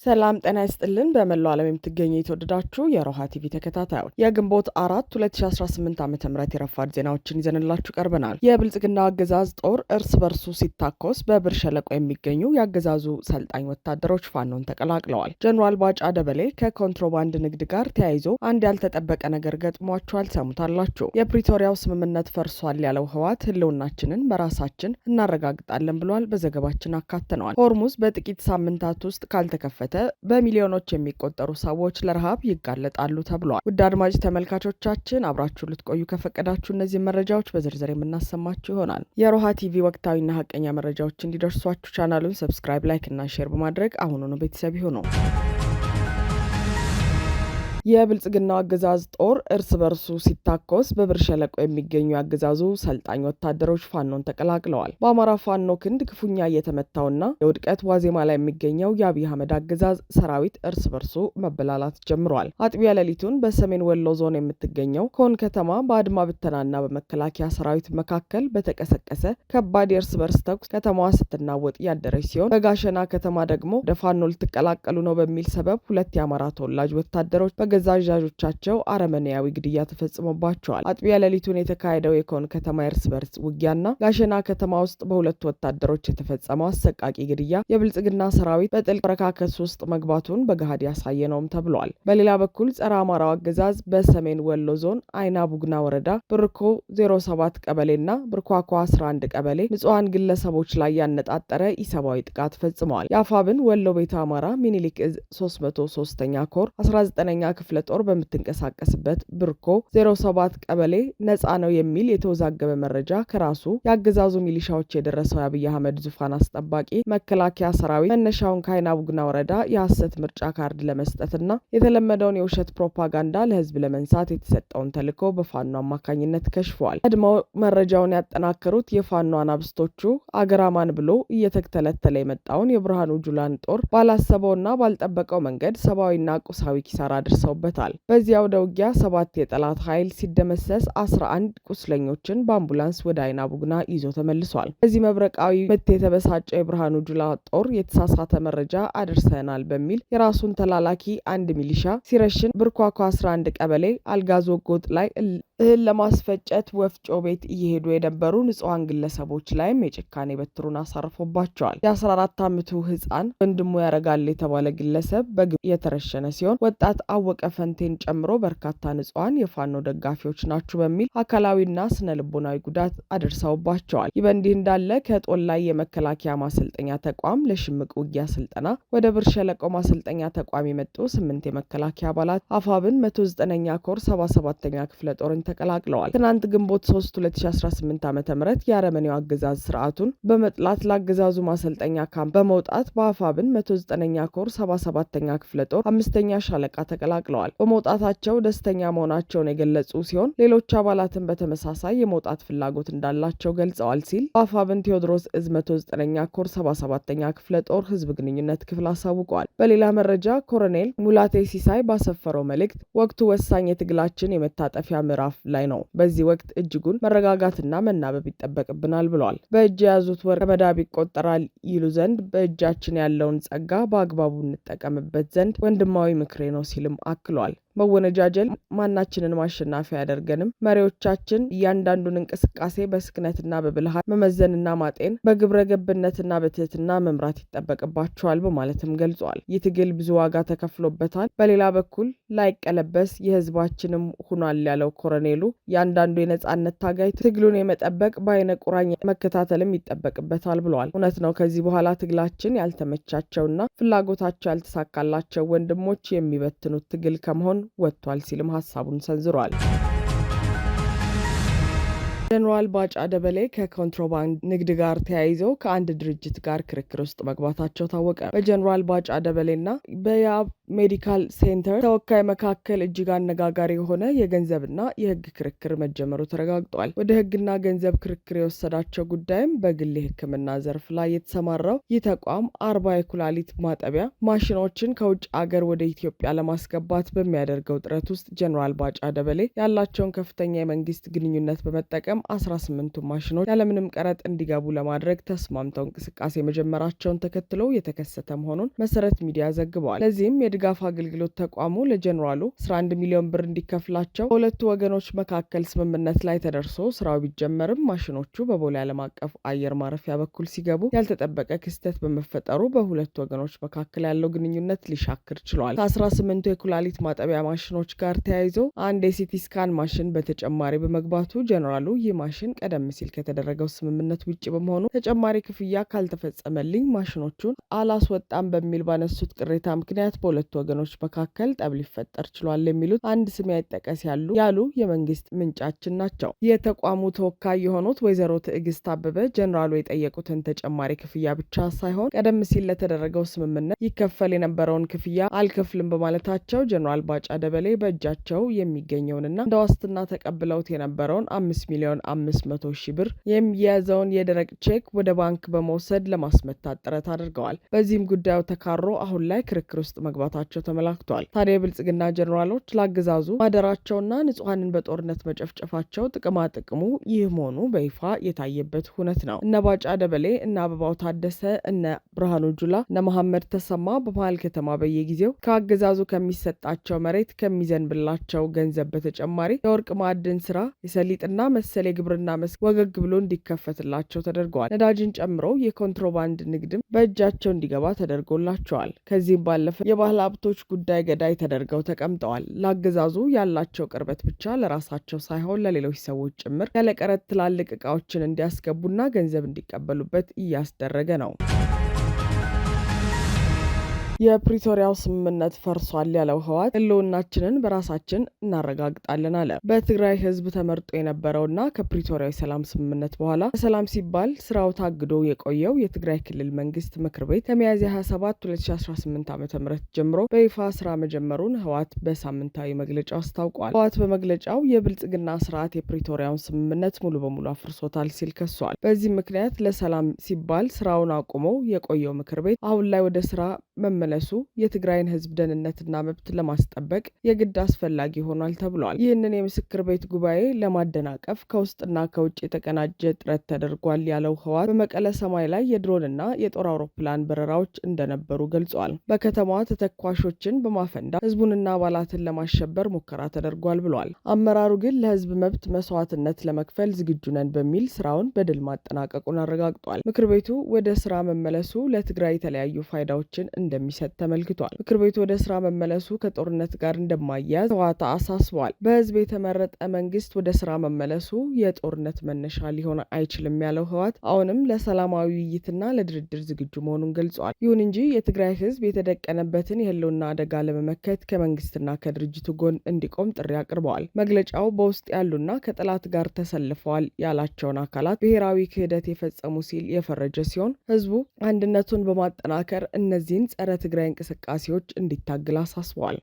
ሰላም ጤና ይስጥልን። በመላው ዓለም የምትገኙ የተወደዳችሁ የሮሃ ቲቪ ተከታታዮች የግንቦት 4 2018 ዓ.ም የረፋድ ዜናዎችን ይዘንላችሁ ቀርበናል። የብልጽግና አገዛዝ ጦር እርስ በርሱ ሲታኮስ በብር ሸለቆ የሚገኙ የአገዛዙ ሰልጣኝ ወታደሮች ፋኖን ተቀላቅለዋል። ጀነራል ባጫ ደበሌ ከኮንትሮባንድ ንግድ ጋር ተያይዞ አንድ ያልተጠበቀ ነገር ገጥሟቸዋል። ሰሙታላችሁ። የፕሪቶሪያው ስምምነት ፈርሷል ያለው ህወሓት ህልውናችንን በራሳችን እናረጋግጣለን ብሏል። በዘገባችን አካተነዋል። ሆርሙዝ በጥቂት ሳምንታት ውስጥ ካልተከፈተ በሚሊዮኖች የሚቆጠሩ ሰዎች ለረሃብ ይጋለጣሉ ተብሏል። ውድ አድማጭ ተመልካቾቻችን አብራችሁ ልትቆዩ ከፈቀዳችሁ እነዚህ መረጃዎች በዝርዝር የምናሰማችሁ ይሆናል። የሮሃ ቲቪ ወቅታዊና ሀቀኛ መረጃዎች እንዲደርሷችሁ ቻናሉን ሰብስክራይብ፣ ላይክ እና ሼር በማድረግ አሁኑኑ ቤተሰብ ይሁኑ። የብልጽግናው አገዛዝ ጦር እርስ በርሱ ሲታኮስ በብር ሸለቆ የሚገኙ የአገዛዙ ሰልጣኝ ወታደሮች ፋኖን ተቀላቅለዋል። በአማራ ፋኖ ክንድ ክፉኛ እየተመታውና የውድቀት ዋዜማ ላይ የሚገኘው የአብይ አህመድ አገዛዝ ሰራዊት እርስ በርሱ መበላላት ጀምሯል። አጥቢያ ሌሊቱን በሰሜን ወሎ ዞን የምትገኘው ኮን ከተማ በአድማ ብተናና በመከላከያ ሰራዊት መካከል በተቀሰቀሰ ከባድ የእርስ በርስ ተኩስ ከተማዋ ስትናወጥ ያደረች ሲሆን በጋሸና ከተማ ደግሞ ወደ ፋኖ ልትቀላቀሉ ነው በሚል ሰበብ ሁለት የአማራ ተወላጅ ወታደሮች በገዛ አዛዦቻቸው አረመኔያዊ ግድያ ተፈጽሞባቸዋል። አጥቢያ ሌሊቱን የተካሄደው የኮን ከተማ የእርስ በርስ ውጊያና ጋሸና ከተማ ውስጥ በሁለቱ ወታደሮች የተፈጸመው አሰቃቂ ግድያ የብልጽግና ሰራዊት በጥልቅ ረካከስ ውስጥ መግባቱን በገሃድ ያሳየ ነውም ተብሏል። በሌላ በኩል ጸረ አማራው አገዛዝ በሰሜን ወሎ ዞን አይና ቡግና ወረዳ ብርኮ 07 ቀበሌና ብርኳኳ 11 ቀበሌ ንጹሐን ግለሰቦች ላይ ያነጣጠረ ኢሰብአዊ ጥቃት ፈጽመዋል። የአፋብን ወሎ ቤተ አማራ ሚኒሊክ እዝ 303ኛ ኮር 19ኛ ክፍለ ጦር በምትንቀሳቀስበት ብርኮ 07 ቀበሌ ነፃ ነው የሚል የተወዛገበ መረጃ ከራሱ የአገዛዙ ሚሊሻዎች የደረሰው የአብይ አህመድ ዙፋን አስጠባቂ መከላከያ ሰራዊት መነሻውን ከአይና ቡግና ወረዳ የሐሰት ምርጫ ካርድ ለመስጠትና የተለመደውን የውሸት ፕሮፓጋንዳ ለህዝብ ለመንሳት የተሰጠውን ተልዕኮ በፋኖ አማካኝነት ከሽፈዋል። ቀድመው መረጃውን ያጠናከሩት የፋኖ አናብስቶቹ አገራማን ብሎ እየተተለተለ የመጣውን የብርሃኑ ጁላን ጦር ባላሰበውና ባልጠበቀው መንገድ ሰብአዊና ቁሳዊ ኪሳራ ደርሰውበታል። በዚያው ውጊያ 7 የጠላት ኃይል ሲደመሰስ 11 ቁስለኞችን በአምቡላንስ ወደ አይና ቡግና ይዞ ተመልሷል። በዚህ መብረቃዊ ምት የተበሳጨው የብርሃኑ ጁላ ጦር የተሳሳተ መረጃ አድርሰናል በሚል የራሱን ተላላኪ አንድ ሚሊሻ ሲረሽን ብርኳኳ 11 ቀበሌ አልጋዞ ጎጥ ላይ እህል ለማስፈጨት ወፍጮ ቤት እየሄዱ የነበሩ ንጹሐን ግለሰቦች ላይም የጭካኔ በትሩን አሳርፎባቸዋል። የ14 ዓመቱ ህፃን ወንድሙ ያረጋል የተባለ ግለሰብ በግብ የተረሸነ ሲሆን ወጣት አወቀ ፈንቴን ጨምሮ በርካታ ንጹሐን የፋኖ ደጋፊዎች ናቸው በሚል አካላዊና ስነ ልቦናዊ ጉዳት አድርሰውባቸዋል። ይህ በእንዲህ እንዳለ ከጦል ላይ የመከላከያ ማሰልጠኛ ተቋም ለሽምቅ ውጊያ ስልጠና ወደ ብር ሸለቆ ማሰልጠኛ ተቋም የመጡ 8 የመከላከያ አባላት አፋብን 109ኛ ኮር 77ኛ ክፍለ ጦርን ተቀላቅለዋል። ትናንት ግንቦት 3 2018 ዓ.ም የአረመኔው አገዛዝ ስርዓቱን በመጥላት ለአገዛዙ ማሰልጠኛ ካምፕ በመውጣት በአፋብን 109ኛ ኮር 77ኛ ክፍለ ጦር 5ኛ ሻለቃ ተቀላቅለዋል። በመውጣታቸው ደስተኛ መሆናቸውን የገለጹ ሲሆን ሌሎች አባላትን በተመሳሳይ የመውጣት ፍላጎት እንዳላቸው ገልጸዋል ሲል በአፋብን ቴዎድሮስ እዝ 109ኛ ኮር 77ኛ ክፍለ ጦር ህዝብ ግንኙነት ክፍል አሳውቀዋል። በሌላ መረጃ ኮሎኔል ሙላቴ ሲሳይ ባሰፈረው መልእክት ወቅቱ ወሳኝ የትግላችን የመታጠፊያ ምዕራፍ ላይ ነው። በዚህ ወቅት እጅጉን መረጋጋትና መናበብ ይጠበቅብናል ብለዋል። በእጅ የያዙት ወርቅ ከመዳብ ይቆጠራል ይሉ ዘንድ በእጃችን ያለውን ጸጋ በአግባቡ እንጠቀምበት ዘንድ ወንድማዊ ምክሬ ነው ሲልም አክሏል። መወነጃጀል ማናችንን ማሸናፊ አያደርገንም። መሪዎቻችን እያንዳንዱን እንቅስቃሴ በስክነትና በብልሃት መመዘንና ማጤን በግብረ ገብነትና በትህትና መምራት ይጠበቅባቸዋል በማለትም ገልጿል። ይህ ትግል ብዙ ዋጋ ተከፍሎበታል። በሌላ በኩል ላይቀለበስ የህዝባችንም ሆኗል ያለው ኮሎኔሉ እያንዳንዱ የነጻነት ታጋይ ትግሉን የመጠበቅ በአይነ ቁራኛ መከታተልም ይጠበቅበታል ብለዋል። እውነት ነው። ከዚህ በኋላ ትግላችን ያልተመቻቸውና ፍላጎታቸው ያልተሳካላቸው ወንድሞች የሚበትኑት ትግል ከመሆን ወጥቷል ሲልም ሀሳቡን ሰንዝሯል። ጀነራል ባጫ ደበሌ ከኮንትሮባንድ ንግድ ጋር ተያይዘው ከአንድ ድርጅት ጋር ክርክር ውስጥ መግባታቸው ታወቀ። በጀነራል ባጫ ደበሌና በያብ ሜዲካል ሴንተር ተወካይ መካከል እጅግ አነጋጋሪ የሆነ የገንዘብና የህግ ክርክር መጀመሩ ተረጋግጧል። ወደ ህግና ገንዘብ ክርክር የወሰዳቸው ጉዳይም በግል ሕክምና ዘርፍ ላይ የተሰማራው ይህ ተቋም 40 የኩላሊት ማጠቢያ ማሽኖችን ከውጭ አገር ወደ ኢትዮጵያ ለማስገባት በሚያደርገው ጥረት ውስጥ ጀነራል ባጫ ደበሌ ያላቸውን ከፍተኛ የመንግስት ግንኙነት በመጠቀም በመጠቀም 18ቱ ማሽኖች ያለምንም ቀረጥ እንዲገቡ ለማድረግ ተስማምተው እንቅስቃሴ መጀመራቸውን ተከትሎ የተከሰተ መሆኑን መሰረት ሚዲያ ዘግቧል። ለዚህም የድጋፍ አገልግሎት ተቋሙ ለጀኔራሉ 11 ሚሊዮን ብር እንዲከፍላቸው በሁለቱ ወገኖች መካከል ስምምነት ላይ ተደርሶ ስራው ቢጀመርም ማሽኖቹ በቦሌ ዓለም አቀፍ አየር ማረፊያ በኩል ሲገቡ ያልተጠበቀ ክስተት በመፈጠሩ በሁለቱ ወገኖች መካከል ያለው ግንኙነት ሊሻክር ችሏል። ከ18ቱ የኩላሊት ማጠቢያ ማሽኖች ጋር ተያይዞ አንድ የሲቲ ስካን ማሽን በተጨማሪ በመግባቱ ጀኔራሉ ይህ ማሽን ቀደም ሲል ከተደረገው ስምምነት ውጭ በመሆኑ ተጨማሪ ክፍያ ካልተፈጸመልኝ ማሽኖቹን አላስወጣም በሚል ባነሱት ቅሬታ ምክንያት በሁለቱ ወገኖች መካከል ጠብ ሊፈጠር ችሏል የሚሉት አንድ ስም አይጠቀስ ያሉ የመንግስት ምንጫችን ናቸው። የተቋሙ ተወካይ የሆኑት ወይዘሮ ትዕግስት አበበ ጀኔራሉ የጠየቁትን ተጨማሪ ክፍያ ብቻ ሳይሆን ቀደም ሲል ለተደረገው ስምምነት ይከፈል የነበረውን ክፍያ አልከፍልም በማለታቸው ጀኔራል ባጫ ደበሌ በእጃቸው የሚገኘውንና እንደ ዋስትና ተቀብለውት የነበረውን 5,500,000 ብር የሚያዘውን የደረቅ ቼክ ወደ ባንክ በመውሰድ ለማስመታት ጥረት አድርገዋል። በዚህም ጉዳዩ ተካሮ አሁን ላይ ክርክር ውስጥ መግባታቸው ተመላክቷል። ታዲያ የብልጽግና ጀኔራሎች ላገዛዙ ማደራቸውና ንጹሐንን በጦርነት መጨፍጨፋቸው ጥቅሙ ይህ መሆኑ በይፋ የታየበት ሁነት ነው። እነ ባጫ ደበሌ፣ እነ አበባው ታደሰ፣ እነ ብርሃኑ ጁላ፣ እነ መሐመድ ተሰማ በመሀል ከተማ በየጊዜው ከአገዛዙ ከሚሰጣቸው መሬት ከሚዘንብላቸው ገንዘብ በተጨማሪ የወርቅ ማዕድን ስራ፣ የሰሊጥና መሰል የግብርና መስክ ወገግ ብሎ እንዲከፈትላቸው ተደርገዋል። ነዳጅን ጨምሮ የኮንትሮባንድ ንግድም በእጃቸው እንዲገባ ተደርጎላቸዋል። ከዚህም ባለፈ የባህል ሀብቶች ጉዳይ ገዳይ ተደርገው ተቀምጠዋል። ለአገዛዙ ያላቸው ቅርበት ብቻ ለራሳቸው ሳይሆን ለሌሎች ሰዎች ጭምር ያለቀረት ትላልቅ እቃዎችን እንዲያስገቡና ገንዘብ እንዲቀበሉበት እያስደረገ ነው። የፕሪቶሪያው ስምምነት ፈርሷል ያለው ህወሓት ህልውናችንን በራሳችን እናረጋግጣለን አለ። በትግራይ ህዝብ ተመርጦ የነበረውና ከፕሪቶሪያው የሰላም ስምምነት በኋላ ሰላም ሲባል ስራው ታግዶ የቆየው የትግራይ ክልል መንግስት ምክር ቤት ከሚያዝያ 27 2018 ዓ.ም ጀምሮ በይፋ ስራ መጀመሩን ህወሓት በሳምንታዊ መግለጫው አስታውቋል። ህወሓት በመግለጫው የብልጽግና ስርዓት የፕሪቶሪያውን ስምምነት ሙሉ በሙሉ አፍርሶታል ሲል ከሷል። በዚህ ምክንያት ለሰላም ሲባል ስራውን አቁሞ የቆየው ምክር ቤት አሁን ላይ ወደ ስራ መመለሱ የትግራይን ህዝብ ደህንነትና መብት ለማስጠበቅ የግድ አስፈላጊ ሆኗል ተብሏል። ይህንን የምክር ቤት ጉባኤ ለማደናቀፍ ከውስጥና ከውጭ የተቀናጀ ጥረት ተደርጓል ያለው ህወሓት በመቀለ ሰማይ ላይ የድሮንና የጦር አውሮፕላን በረራዎች እንደነበሩ ገልጿል። በከተማዋ ተተኳሾችን በማፈንዳት ህዝቡንና አባላትን ለማሸበር ሙከራ ተደርጓል ብሏል። አመራሩ ግን ለህዝብ መብት መስዋዕትነት ለመክፈል ዝግጁ ነን በሚል ስራውን በድል ማጠናቀቁን አረጋግጧል። ምክር ቤቱ ወደ ስራ መመለሱ ለትግራይ የተለያዩ ፋይዳዎችን እንደሚሰጥ ተመልክቷል። ምክር ቤቱ ወደ ስራ መመለሱ ከጦርነት ጋር እንደማያያዝ ህወሓት አሳስቧል። በህዝብ የተመረጠ መንግስት ወደ ስራ መመለሱ የጦርነት መነሻ ሊሆን አይችልም ያለው ህወሓት አሁንም ለሰላማዊ ውይይትና ለድርድር ዝግጁ መሆኑን ገልጿል። ይሁን እንጂ የትግራይ ህዝብ የተደቀነበትን የህልውና አደጋ ለመመከት ከመንግስትና ከድርጅቱ ጎን እንዲቆም ጥሪ አቅርበዋል። መግለጫው በውስጥ ያሉና ከጠላት ጋር ተሰልፈዋል ያላቸውን አካላት ብሔራዊ ክህደት የፈጸሙ ሲል የፈረጀ ሲሆን ህዝቡ አንድነቱን በማጠናከር እነዚህን ጸረ ትግራይ እንቅስቃሴዎች እንዲታገል አሳስበዋል።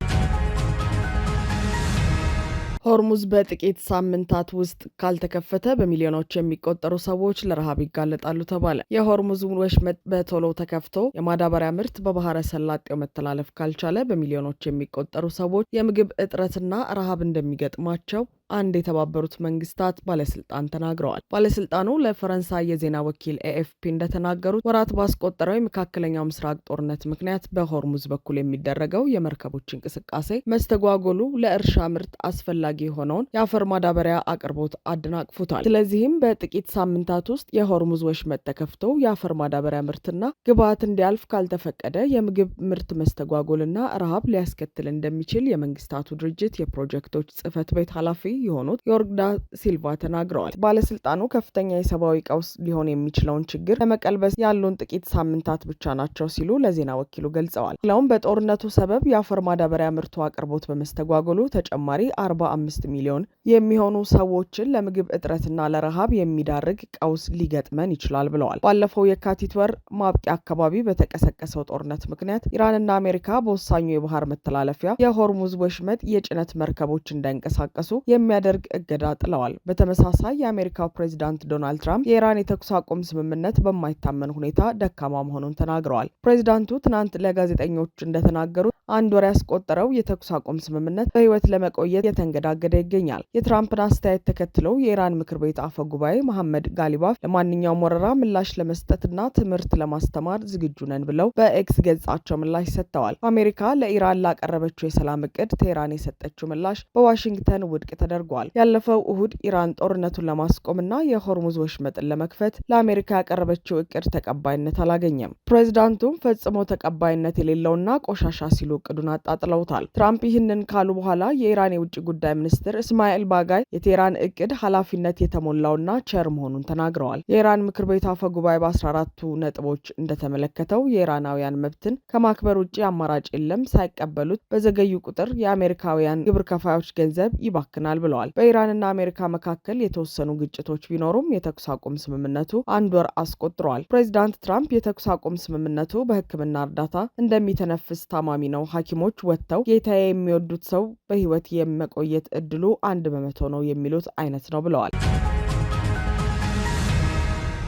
ሆርሙዝ በጥቂት ሳምንታት ውስጥ ካልተከፈተ በሚሊዮኖች የሚቆጠሩ ሰዎች ለረሃብ ይጋለጣሉ ተባለ። የሆርሙዝ ወሽመጥ በቶሎ ተከፍቶ የማዳበሪያ ምርት በባህረ ሰላጤው መተላለፍ ካልቻለ በሚሊዮኖች የሚቆጠሩ ሰዎች የምግብ እጥረትና ረሃብ እንደሚገጥማቸው አንድ የተባበሩት መንግስታት ባለስልጣን ተናግረዋል። ባለስልጣኑ ለፈረንሳይ የዜና ወኪል ኤኤፍፒ እንደተናገሩት ወራት ባስቆጠረው የመካከለኛው ምስራቅ ጦርነት ምክንያት በሆርሙዝ በኩል የሚደረገው የመርከቦች እንቅስቃሴ መስተጓጎሉ ለእርሻ ምርት አስፈላጊ የሆነውን የአፈር ማዳበሪያ አቅርቦት አደናቅፉታል። ስለዚህም በጥቂት ሳምንታት ውስጥ የሆርሙዝ ወሽመጥ ተከፍቶ የአፈር ማዳበሪያ ምርትና ግብዓት እንዲያልፍ ካልተፈቀደ የምግብ ምርት መስተጓጎልና ረሃብ ሊያስከትል እንደሚችል የመንግስታቱ ድርጅት የፕሮጀክቶች ጽህፈት ቤት ኃላፊ የሆኑት ዮርግዳ ሲልቫ ተናግረዋል። ባለስልጣኑ ከፍተኛ የሰብአዊ ቀውስ ሊሆን የሚችለውን ችግር ለመቀልበስ ያሉን ጥቂት ሳምንታት ብቻ ናቸው ሲሉ ለዜና ወኪሉ ገልጸዋል። ሌላውም በጦርነቱ ሰበብ የአፈር ማዳበሪያ ምርቱ አቅርቦት በመስተጓጎሉ ተጨማሪ 45 ሚሊዮን የሚሆኑ ሰዎችን ለምግብ እጥረትና ለረሃብ የሚዳርግ ቀውስ ሊገጥመን ይችላል ብለዋል። ባለፈው የካቲት ወር ማብቂያ አካባቢ በተቀሰቀሰው ጦርነት ምክንያት ኢራንና አሜሪካ በወሳኙ የባህር መተላለፊያ የሆርሙዝ ወሽመጥ የጭነት መርከቦች እንዳይንቀሳቀሱ የሚያደርግ እገዳ ጥለዋል። በተመሳሳይ የአሜሪካው ፕሬዚዳንት ዶናልድ ትራምፕ የኢራን የተኩስ አቁም ስምምነት በማይታመን ሁኔታ ደካማ መሆኑን ተናግረዋል። ፕሬዚዳንቱ ትናንት ለጋዜጠኞች እንደተናገሩት አንድ ወር ያስቆጠረው የተኩስ አቁም ስምምነት በህይወት ለመቆየት የተንገዳገደ ይገኛል። የትራምፕን አስተያየት ተከትለው የኢራን ምክር ቤት አፈ ጉባኤ መሐመድ ጋሊባፍ ለማንኛውም ወረራ ምላሽ ለመስጠትና ትምህርት ለማስተማር ዝግጁ ነን ብለው በኤክስ ገጻቸው ምላሽ ሰጥተዋል። አሜሪካ ለኢራን ላቀረበችው የሰላም እቅድ ቴህራን የሰጠችው ምላሽ በዋሽንግተን ውድቅ ተደርጓል። ያለፈው እሁድ ኢራን ጦርነቱን ለማስቆምና የሆርሙዝ ወሽመጥን ለመክፈት ለአሜሪካ ያቀረበችው እቅድ ተቀባይነት አላገኘም። ፕሬዚዳንቱም ፈጽሞ ተቀባይነት የሌለውና ቆሻሻ ሲሉ እቅዱን አጣጥለውታል። ትራምፕ ይህንን ካሉ በኋላ የኢራን የውጭ ጉዳይ ሚኒስትር እስማኤል ባጋይ የቴህራን እቅድ ኃላፊነት የተሞላውና ቸር መሆኑን ተናግረዋል። የኢራን ምክር ቤት አፈ ጉባኤ በ14ቱ ነጥቦች እንደተመለከተው የኢራናውያን መብትን ከማክበር ውጭ አማራጭ የለም፣ ሳይቀበሉት በዘገዩ ቁጥር የአሜሪካውያን ግብር ከፋዮች ገንዘብ ይባክናል ብለዋል። በኢራንና አሜሪካ መካከል የተወሰኑ ግጭቶች ቢኖሩም የተኩስ አቁም ስምምነቱ አንድ ወር አስቆጥረዋል። ፕሬዚዳንት ትራምፕ የተኩስ አቁም ስምምነቱ በሕክምና እርዳታ እንደሚተነፍስ ታማሚ ነው፣ ሐኪሞች ወጥተው ጌታዬ የሚወዱት ሰው በህይወት የመቆየት እድሉ 1% ነው የሚሉት አይነት ነው ብለዋል።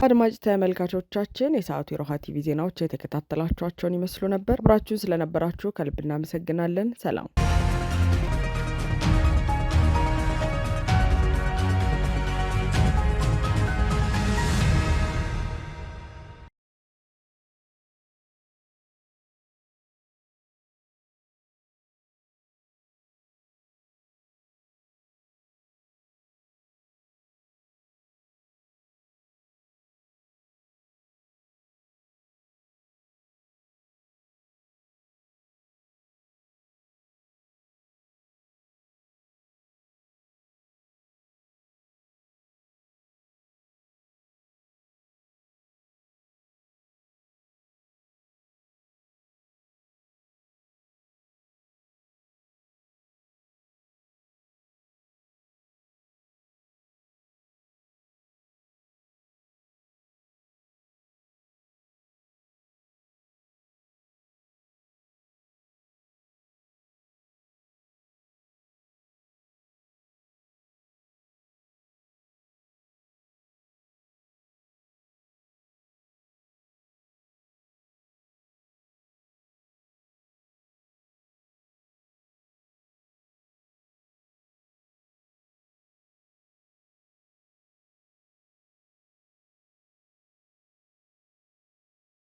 አድማጭ ተመልካቾቻችን የሰዓቱ የሮሃ ቲቪ ዜናዎች የተከታተላችኋቸውን ይመስሉ ነበር። አብራችሁን ስለነበራችሁ ከልብ እናመሰግናለን። ሰላም።